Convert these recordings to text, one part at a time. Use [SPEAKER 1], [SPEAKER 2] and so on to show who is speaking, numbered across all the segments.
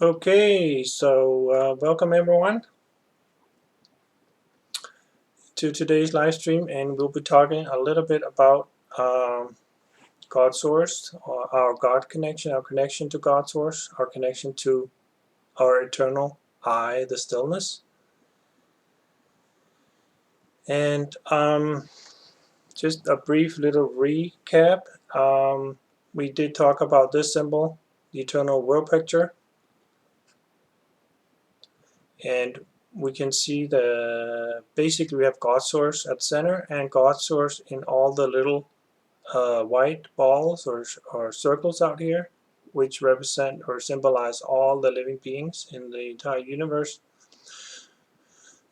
[SPEAKER 1] Okay, so welcome everyone to today's live stream, and we'll be talking a little bit about God Source, or our God connection, our connection to God Source, our connection to our eternal I, the stillness. And just a brief little recap. We did talk about this symbol, the eternal world picture, and we can see basically we have God Source at center and God Source in all the little white balls or circles out here, which represent or symbolize all the living beings in the entire universe.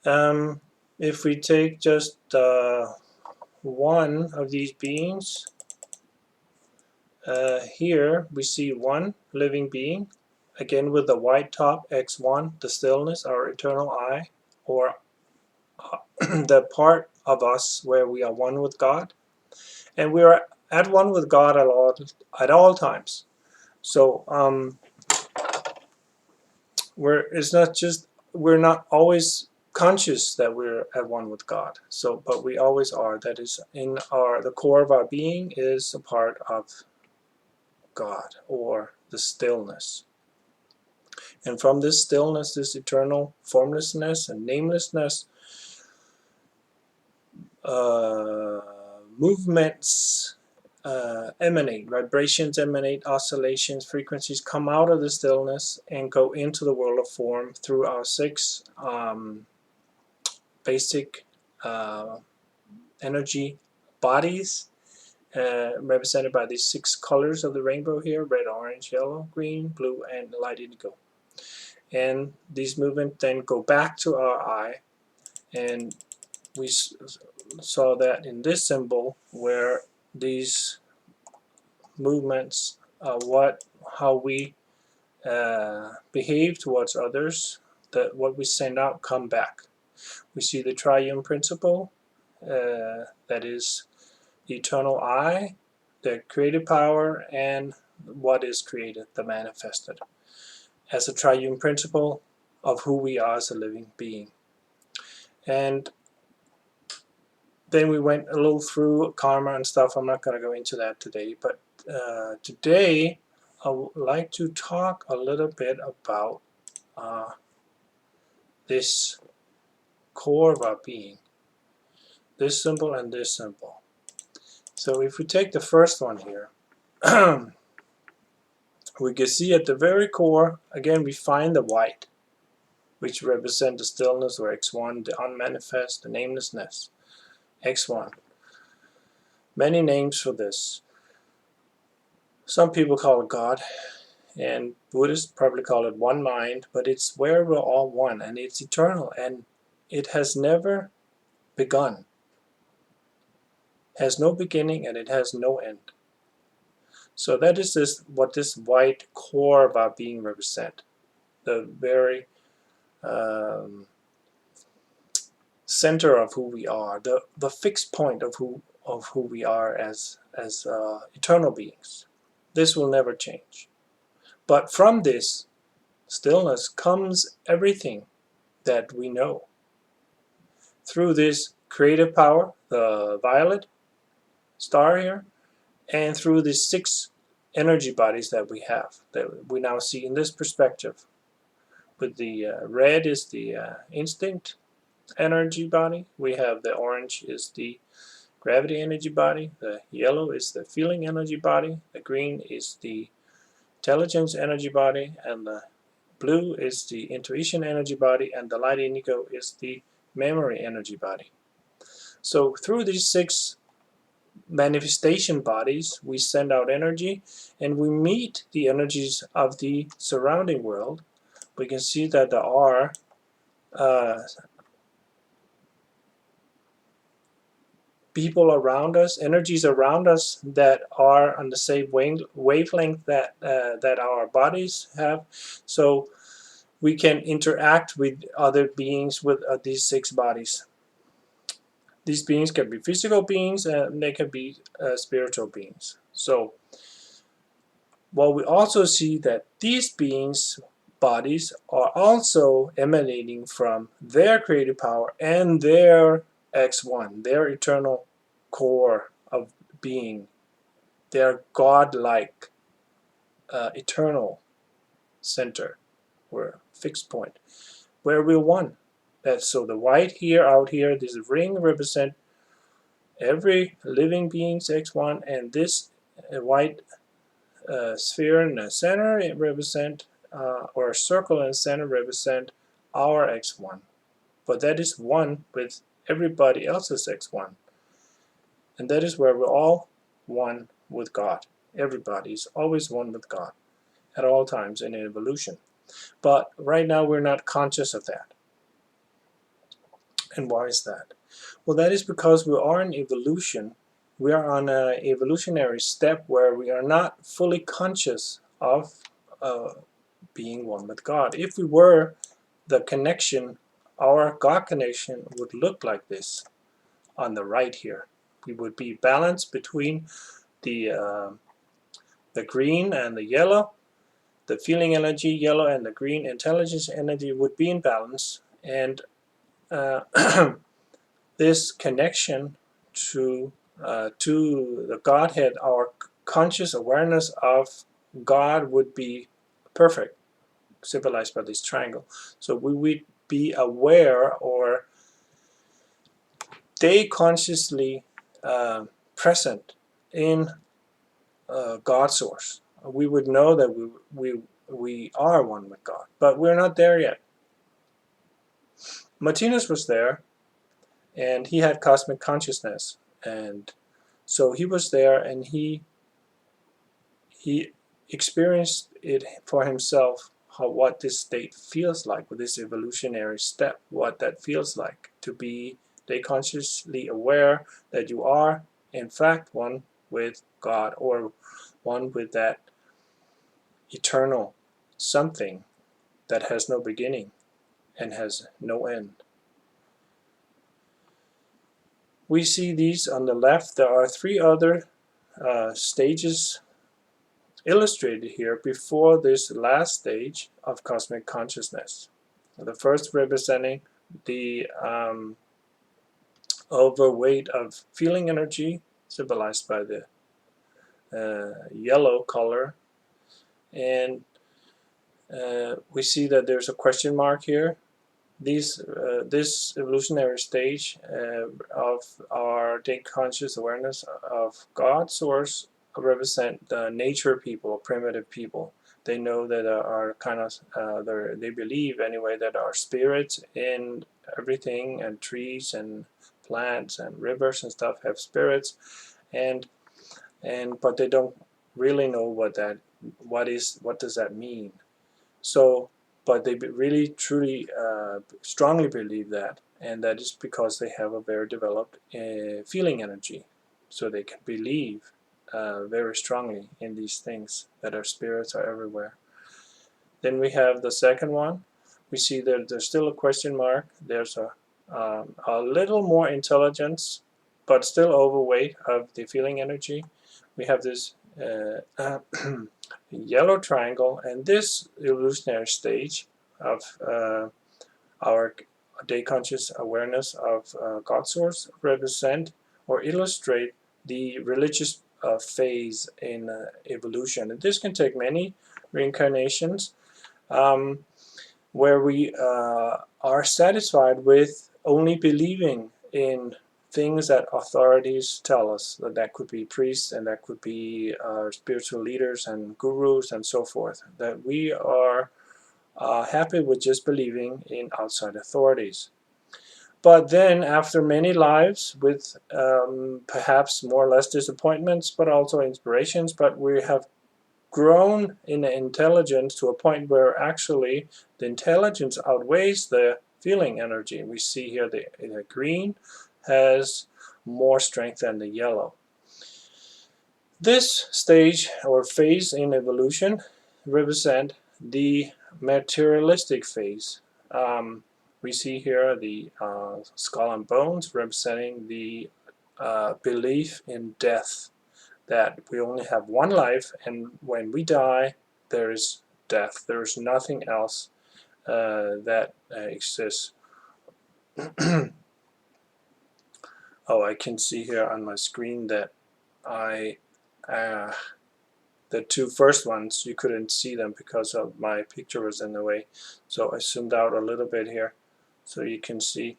[SPEAKER 1] If we take just one of these beings, here we see one living being, again with the white top, X1, the stillness, our eternal I, or the part of us where we are one with God, and we are at one with God at all times. So we're not always conscious that we're at one with God. So, but we always are. That is, in the core of our being is a part of God, or the stillness. And from this stillness, this eternal formlessness and namelessness, movements emanate, vibrations emanate, oscillations, frequencies come out of the stillness and go into the world of form through our six basic energy bodies, represented by these six colors of the rainbow here: red, orange, yellow, green, blue, and light indigo. And these movements then go back to our eye, and we saw that in this symbol where these movements how we behave towards others, that what we send out come back. We see the triune principle, that is the eternal I, the creative power, and what is created, the manifested, as a triune principle of who we are as a living being. And then we went a little through karma and stuff. I'm not going to go into that today, but today I would like to talk a little bit about this core of our being, this symbol and this symbol. So if we take the first one here, we can see at the very core, again, we find the white, which represent the stillness, or X1, the unmanifest, the namelessness, X1. Many names for this. Some people call it God, and Buddhists probably call it one mind, but it's where we're all one, and it's eternal, and it has never begun, has no beginning, and it has no end. So that is what this white core of our being represent, the very center of who we are, the fixed point of who we are as eternal beings. This will never change. But from this stillness comes everything that we know. Through this creative power, the violet star here, and through the six energy bodies that we have, that we now see in this perspective. With the red is the instinct energy body, we have the orange is the gravity energy body, the yellow is the feeling energy body, the green is the intelligence energy body, and the blue is the intuition energy body, and the light indigo is the memory energy body. So through these six manifestation bodies, we send out energy, and we meet the energies of the surrounding world. We can see that there are people around us, energies around us that are on the same wavelength that that our bodies have. So we can interact with other beings with these six bodies. These beings can be physical beings, and they can be spiritual beings. So what we also see that these beings bodies are also emanating from their creative power and their X1, their eternal core of being, their godlike eternal center or fixed point where we're one. That's so the white here, out here, this ring represent every living being's X1, and this white sphere in the center it represent or a circle in the center represent our X1, but that is one with everybody else's X1, and that is where we're all one with God. Everybody is always one with God at all times in evolution, but right now we're not conscious of that. And why is that? Well, that is because we are in evolution. We are on an evolutionary step where we are not fully conscious of being one with God. If we were, the connection, our God connection would look like this on the right here. We would be balanced between the green and the yellow. The feeling energy, yellow, and the green intelligence energy would be in balance, and this connection to the Godhead, our conscious awareness of God would be perfect, symbolized by this triangle. So we would be aware, or stay consciously present in God source. We would know that we are one with God, but we're not there yet. Martinez was there, and he had cosmic consciousness, and so he was there, and he experienced it for himself, what this state feels like with this evolutionary step, what that feels like to be consciously aware that you are in fact one with God, or one with that eternal something that has no beginning and has no end. We see these on the left. There are three other stages illustrated here before this last stage of cosmic consciousness. The first representing the overweight of feeling energy, symbolized by the yellow color, and we see that there's a question mark here. This evolutionary stage of our day conscious awareness of God source represent the nature people, primitive people. They know that are kind of they believe anyway that our spirits in everything, and trees and plants and rivers and stuff have spirits, and but they don't really know what does that mean. So, but they really truly strongly believe that, and that is because they have a very developed feeling energy, so they can believe very strongly in these things, that our spirits are everywhere. Then we have the second one. We see that there's still a question mark. There's a little more intelligence, but still overweight of the feeling energy. We have this yellow triangle, and this evolutionary stage of our day conscious awareness of God source represent or illustrate the religious phase in evolution. And this can take many reincarnations, where we are satisfied with only believing in things that authorities tell us. That could be priests, and that could be spiritual leaders and gurus and so forth. That we are happy with just believing in outside authorities. But then, after many lives with perhaps more or less disappointments, but also inspirations, but we have grown in intelligence to a point where actually the intelligence outweighs the feeling energy. We see here the green has more strength than the yellow. This stage or phase in evolution represent the materialistic phase. We see here the skull and bones representing the belief in death, that we only have one life, and when we die there is death. There is nothing else that exists. Oh, I can see here on my screen that I the two first ones, you couldn't see them because of my picture was in the way. So I zoomed out a little bit here so you can see.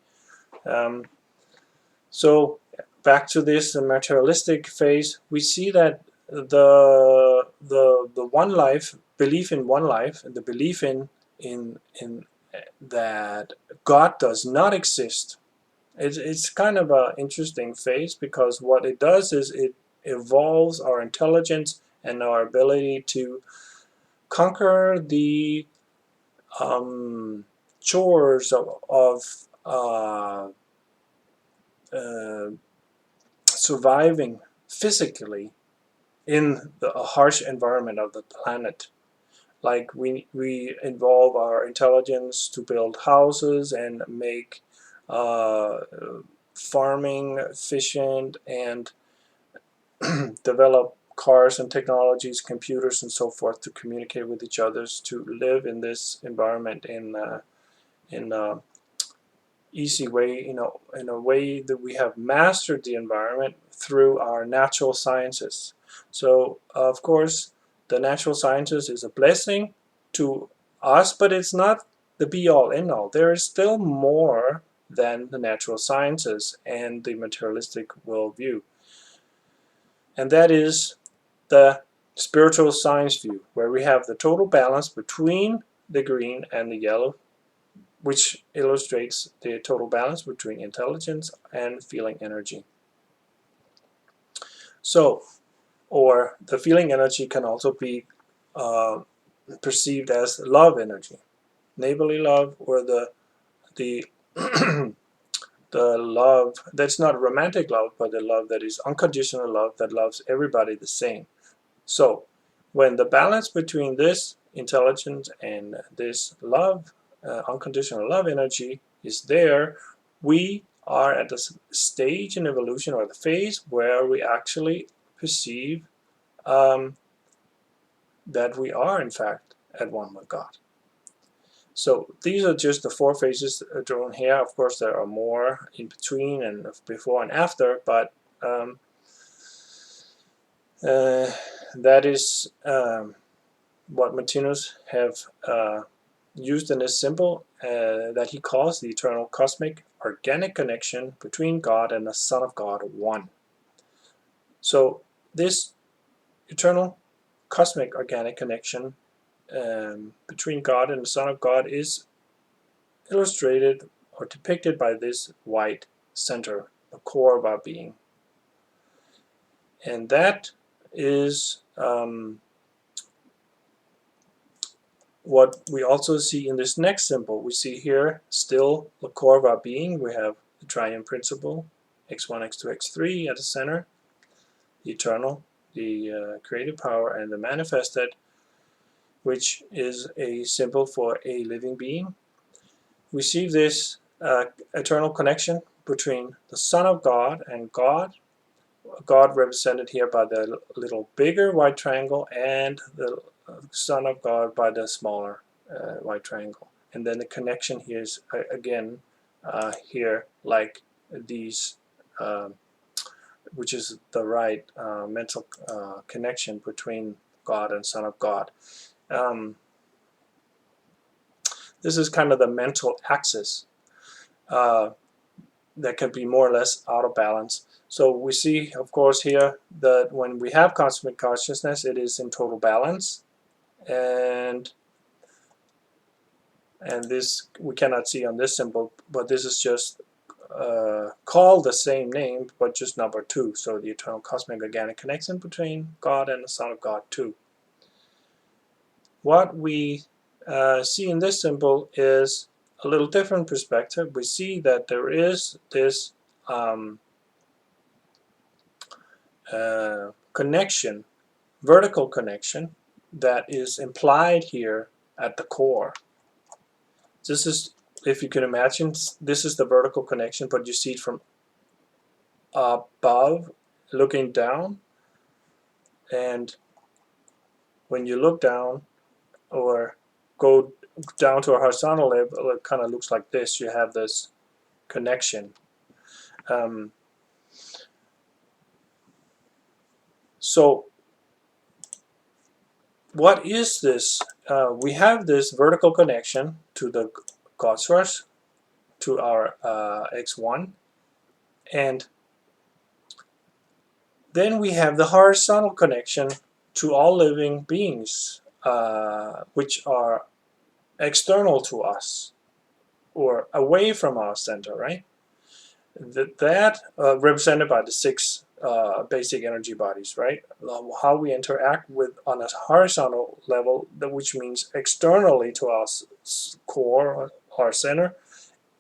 [SPEAKER 1] So back to this materialistic phase, we see that the one life, belief in one life, and the belief in that God does not exist. It's kind of an interesting phase, because what it does is it evolves our intelligence and our ability to conquer the chores of uh, surviving physically in the harsh environment of the planet. Like we involve our intelligence to build houses and make uh, farming efficient, and develop cars and technologies, computers and so forth, to communicate with each other, to live in this environment in easy way, in a way that we have mastered the environment through our natural sciences. So of course the natural sciences is a blessing to us, but it's not the be-all end-all. There is still more than the natural sciences and the materialistic worldview, and that is the spiritual science view, where we have the total balance between the green and the yellow, which illustrates the total balance between intelligence and feeling energy. So, or the feeling energy can also be uh, perceived as love energy, neighborly love, or the the love that's not romantic love, but the love that is unconditional love, that loves everybody the same. So, when the balance between this intelligence and this love, unconditional love energy, is there, we are at the stage in evolution, or the phase, where we actually perceive that we are in fact at one with God. So these are just the four phases drawn here. Of course there are more in between and before and after, but that is what Martinus have used in this symbol that he calls the eternal cosmic organic connection between God and the Son of God, one. So this eternal cosmic organic connection between God and the Son of God is illustrated or depicted by this white center, the core of our being. And that is what we also see in this next symbol. We see here still the core of our being. We have the triune principle, x1, x2, x3 at the center, the eternal, the creative power, and the manifested, which is a symbol for a living being. We see this eternal connection between the Son of God and God, God represented here by the little bigger white triangle, and the Son of God by the smaller white triangle. And then the connection here is again here like these, which is the right mental connection between God and Son of God. This is kind of the mental axis that can be more or less out of balance. So we see, of course, here that when we have cosmic consciousness, it is in total balance, and this we cannot see on this symbol, but this is just called the same name, but just number 2. So the eternal cosmic organic connection between God and the Son of God 2. What we see in this symbol is a little different perspective. We see that there is this connection, vertical connection, that is implied here at the core. This is, if you can imagine, this is the vertical connection, but you see it from above looking down, and when you look down, or go down to a horizontal level, it kind of looks like this. You have this connection. So what is this? We have this vertical connection to the God source, to our X1, and then we have the horizontal connection to all living beings, which are external to us or away from our center, right? That represented by the six basic energy bodies, right? How we interact with on a horizontal level, which means externally to our core, our center,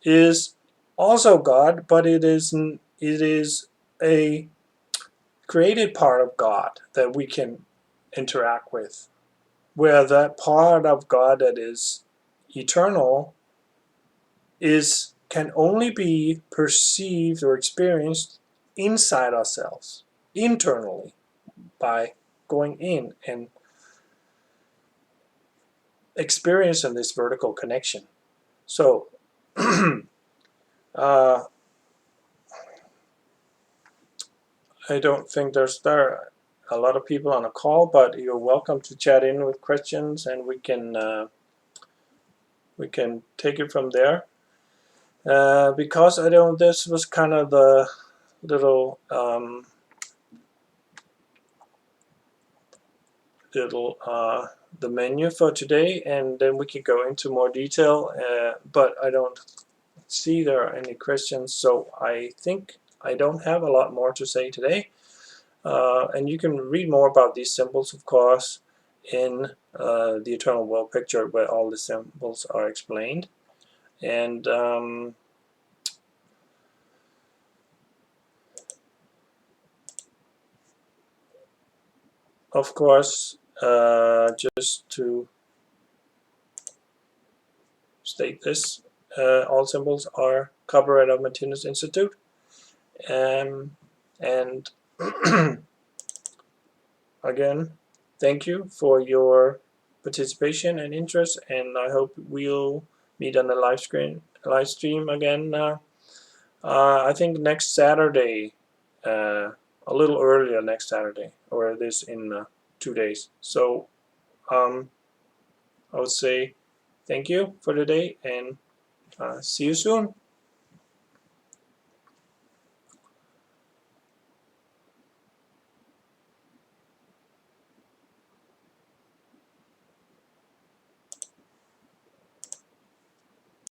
[SPEAKER 1] is also God, but it is a created part of God that we can interact with, where that part of God that is eternal can only be perceived or experienced inside ourselves, internally, by going in and experiencing this vertical connection. So I don't think there a lot of people on a call, but you're welcome to chat in with questions, and we can take it from there. Because I don't. This was kind of the little the menu for today, and then we can go into more detail. But I don't see there are any questions, so I think I don't have a lot more to say today. And you can read more about these symbols, of course, in the Eternal World Picture, where all the symbols are explained. And of course, just to state this, all symbols are copyright of Martinez Institute. And again, thank you for your participation and interest, and I hope we'll meet on the live stream again. I think next Saturday, a little earlier next Saturday, or this in 2 days. So I would say thank you for today, and see you soon.